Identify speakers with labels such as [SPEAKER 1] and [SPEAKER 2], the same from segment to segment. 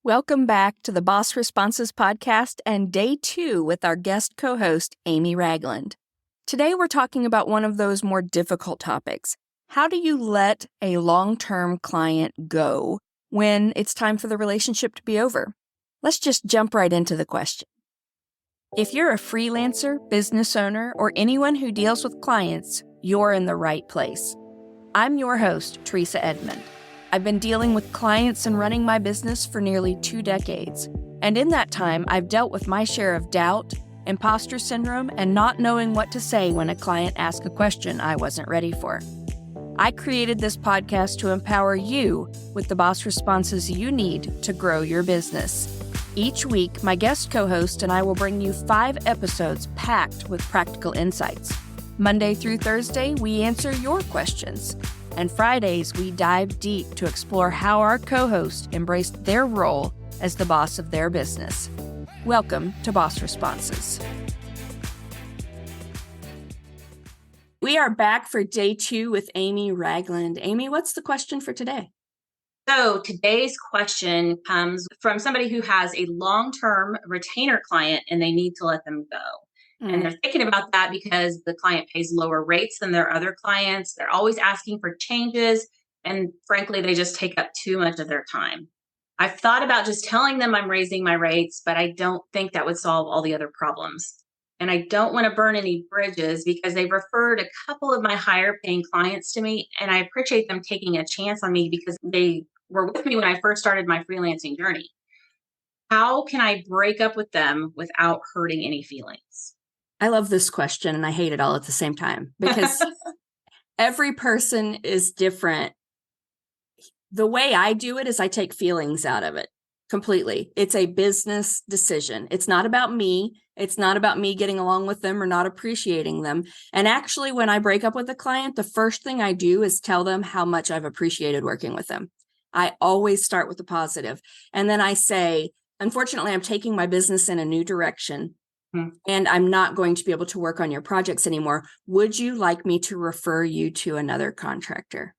[SPEAKER 1] Welcome back to the Boss Responses podcast and day 2 with our guest co-host, Amy Ragland. Today we're talking about one of those more difficult topics. How do you let a long-term client go when it's time for the relationship to be over? Let's just jump right into the question. If you're a freelancer, business owner, or anyone who deals with clients, you're in the right place. I'm your host, Treasa Edmond. I've been dealing with clients and running my business for nearly 2 decades. And in that time, I've dealt with my share of doubt, imposter syndrome, and not knowing what to say when a client asks a question I wasn't ready for. I created this podcast to empower you with the boss responses you need to grow your business. Each week, my guest co-host and I will bring you 5 episodes packed with practical insights. Monday through Thursday, we answer your questions. And Fridays, we dive deep to explore how our co-hosts embraced their role as the boss of their business. Welcome to Boss Responses. We are back for day 2 with Amy Ragland. Amy, what's the question for today?
[SPEAKER 2] So today's question comes from somebody who has a long-term retainer client and they need to let them go. And they're thinking about that because the client pays lower rates than their other clients. They're always asking for changes. And frankly, they just take up too much of their time. I've thought about just telling them I'm raising my rates, but I don't think that would solve all the other problems. And I don't want to burn any bridges because they've referred a couple of my higher paying clients to me. And I appreciate them taking a chance on me because they were with me when I first started my freelancing journey. How can I break up with them without hurting any feelings?
[SPEAKER 1] I love this question and I hate it all at the same time because every person is different. The way I do it is I take feelings out of it completely. It's a business decision. It's not about me. It's not about me getting along with them or not appreciating them. And actually, when I break up with a client, the first thing I do is tell them how much I've appreciated working with them. I always start with the positive. And then I say, unfortunately, I'm taking my business in a new direction. And I'm not going to be able to work on your projects anymore. Would you like me to refer you to another contractor?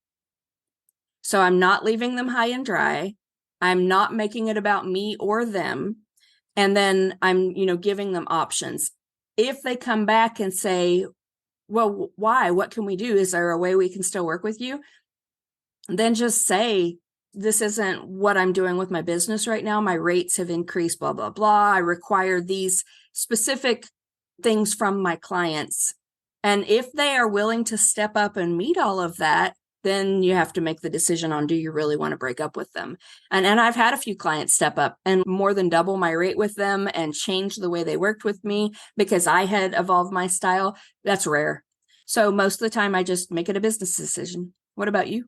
[SPEAKER 1] So I'm not leaving them high and dry. I'm not making it about me or them. And then I'm, giving them options. If they come back and say, well, why? What can we do? Is there a way we can still work with you? Then just say, this isn't what I'm doing with my business right now. My rates have increased, blah, blah, blah. I require these specific things from my clients. And if they are willing to step up and meet all of that, then you have to make the decision on, do you really want to break up with them? And I've had a few clients step up and more than double my rate with them and change the way they worked with me because I had evolved my style. That's rare. So most of the time I just make it a business decision. What about you?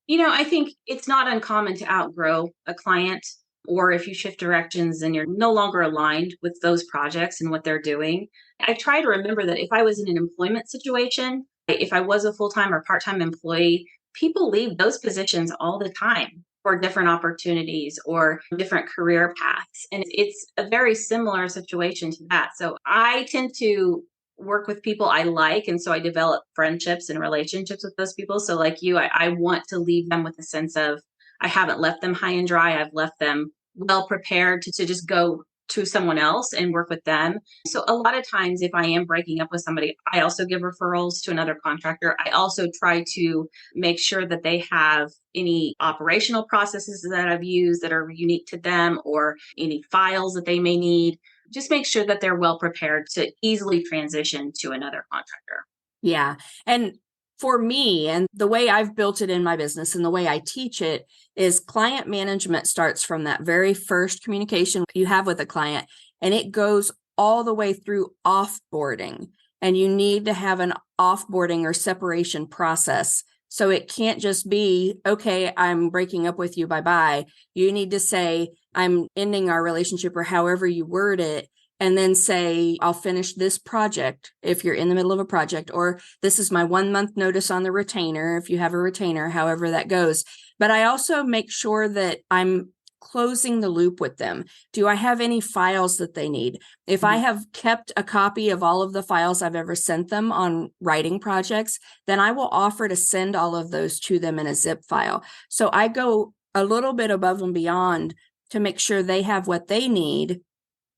[SPEAKER 2] I think it's not uncommon to outgrow a client, or if you shift directions and you're no longer aligned with those projects and what they're doing. I try to remember that if I was in an employment situation, if I was a full-time or part-time employee, people leave those positions all the time for different opportunities or different career paths. And it's a very similar situation to that. So I tend to work with people I like. And so I develop friendships and relationships with those people. So like you, I want to leave them with a sense of, I haven't left them high and dry. I've left them well prepared to just go to someone else and work with them. So a lot of times if I am breaking up with somebody, I also give referrals to another contractor. I also try to make sure that they have any operational processes that I've used that are unique to them or any files that they may need. Just make sure that they're well prepared to easily transition to another contractor.
[SPEAKER 1] Yeah. And for me, and the way I've built it in my business and the way I teach it is client management starts from that very first communication you have with a client, and it goes all the way through offboarding. And you need to have an offboarding or separation process. So it can't just be, okay, I'm breaking up with you, bye-bye. You need to say, I'm ending our relationship, or however you word it. And then say, I'll finish this project if you're in the middle of a project, or this is my 1 month notice on the retainer, if you have a retainer, however that goes. But I also make sure that I'm closing the loop with them. Do I have any files that they need? If I have kept a copy of all of the files I've ever sent them on writing projects, then I will offer to send all of those to them in a zip file. So I go a little bit above and beyond to make sure they have what they need.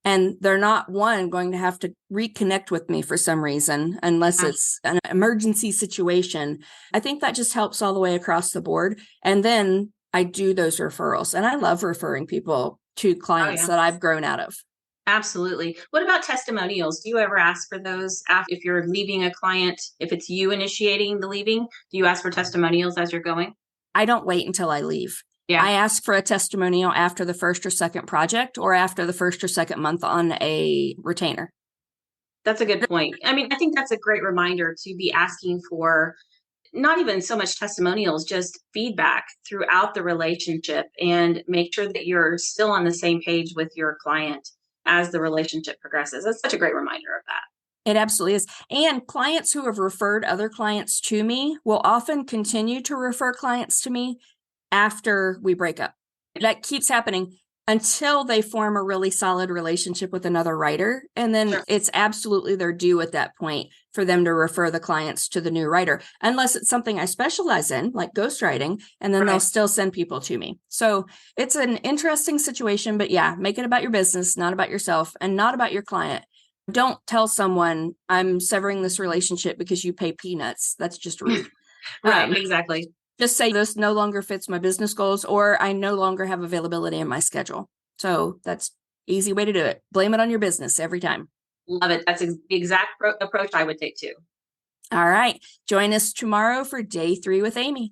[SPEAKER 1] And they're not going to have to reconnect with me for some reason, unless it's an emergency situation. I think that just helps all the way across the board. And then I do those referrals, and I love referring people to clients that I've grown out of.
[SPEAKER 2] Absolutely. What about testimonials? Do you ever ask for those if you're leaving a client, if it's you initiating the leaving? Do you ask for testimonials as you're going?
[SPEAKER 1] I don't wait until I leave.
[SPEAKER 2] Yeah.
[SPEAKER 1] I ask for a testimonial after the first or second project, or after the first or second month on a retainer.
[SPEAKER 2] That's a good point. I mean, I think that's a great reminder to be asking for not even so much testimonials, just feedback throughout the relationship, and make sure that you're still on the same page with your client as the relationship progresses. That's such a great reminder of that.
[SPEAKER 1] It absolutely is. And clients who have referred other clients to me will often continue to refer clients to me after we break up. That keeps happening until they form a really solid relationship with another writer. And then it's absolutely their due at that point for them to refer the clients to the new writer, unless it's something I specialize in, like ghostwriting, and then they'll still send people to me. So it's an interesting situation, but yeah, make it about your business, not about yourself, and not about your client. Don't tell someone I'm severing this relationship because you pay peanuts. That's just rude.
[SPEAKER 2] Right, exactly.
[SPEAKER 1] Just say this no longer fits my business goals, or I no longer have availability in my schedule. So that's easy way to do it. Blame it on your business every time.
[SPEAKER 2] Love it. That's the exact approach I would take too.
[SPEAKER 1] All right. Join us tomorrow for day 3 with Amy.